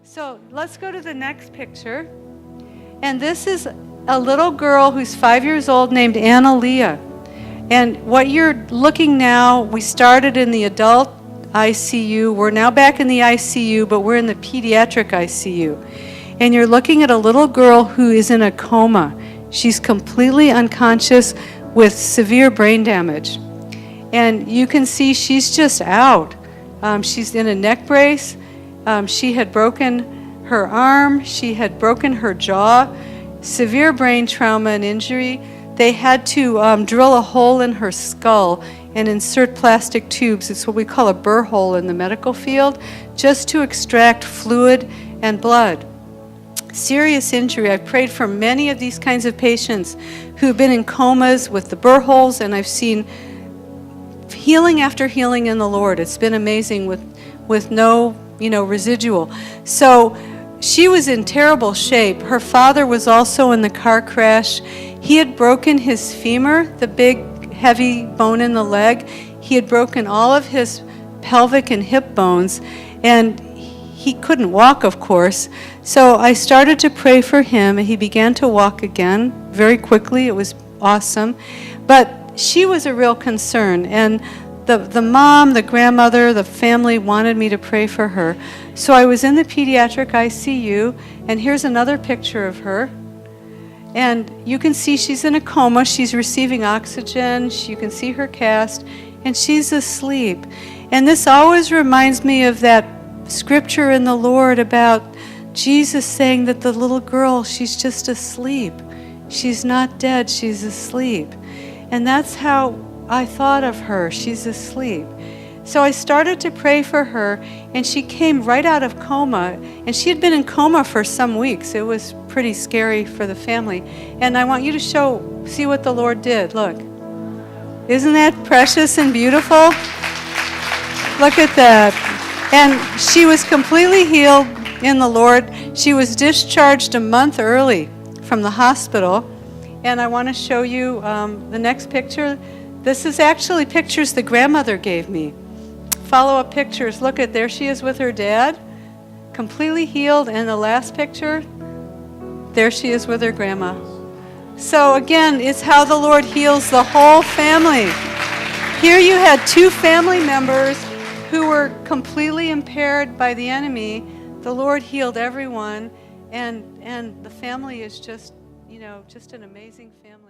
So let's go to the next picture. And this is a little girl who's 5 years old named Annalia. And what you're looking now, we started in the adult ICU. We're now back in the ICU, but we're in the pediatric ICU. And you're looking at a little girl who is in a coma. She's completely unconscious with severe brain damage. And you can see she's just out. She's in a neck brace. She had broken her arm. She had broken her jaw. Severe brain trauma and injury. They had to drill a hole in her skull and insert plastic tubes. It's what we call a burr hole in the medical field, just to extract fluid and blood. Serious injury. I've prayed for many of these kinds of patients who've been in comas with the burr holes, and I've seen healing after healing in the Lord. It's been amazing with no, residual. So she was in terrible shape. Her father was also in the car crash. He had broken his femur, the big heavy bone in the leg. He had broken all of his pelvic and hip bones, and he couldn't walk, of course. So I started to pray for him, and he began to walk again very quickly. It was awesome. But she was a real concern, and the mom, the grandmother, the family wanted me to pray for her. So I was in the pediatric ICU, and here's another picture of her. And you can see she's in a coma. She's receiving oxygen. You can see her cast, and she's asleep. And this always reminds me of that scripture in the Lord about Jesus saying that the little girl, she's just asleep. She's not dead, she's asleep. And that's how I thought of her. She's asleep. So I started to pray for her, and she came right out of coma, and she had been in coma for some weeks. It was pretty scary for the family. And I want you to see what the Lord did. Look. Isn't that precious and beautiful? Look at that. And she was completely healed in the Lord. She was discharged a month early from the hospital. And I want to show you the next picture. This is actually pictures the grandmother gave me. Follow-up pictures. Look at, there she is with her dad, completely healed. And the last picture, there she is with her grandma. So again, it's how the Lord heals the whole family. Here you had two family members who were completely impaired by the enemy. The Lord healed everyone, and the family is just, just an amazing family.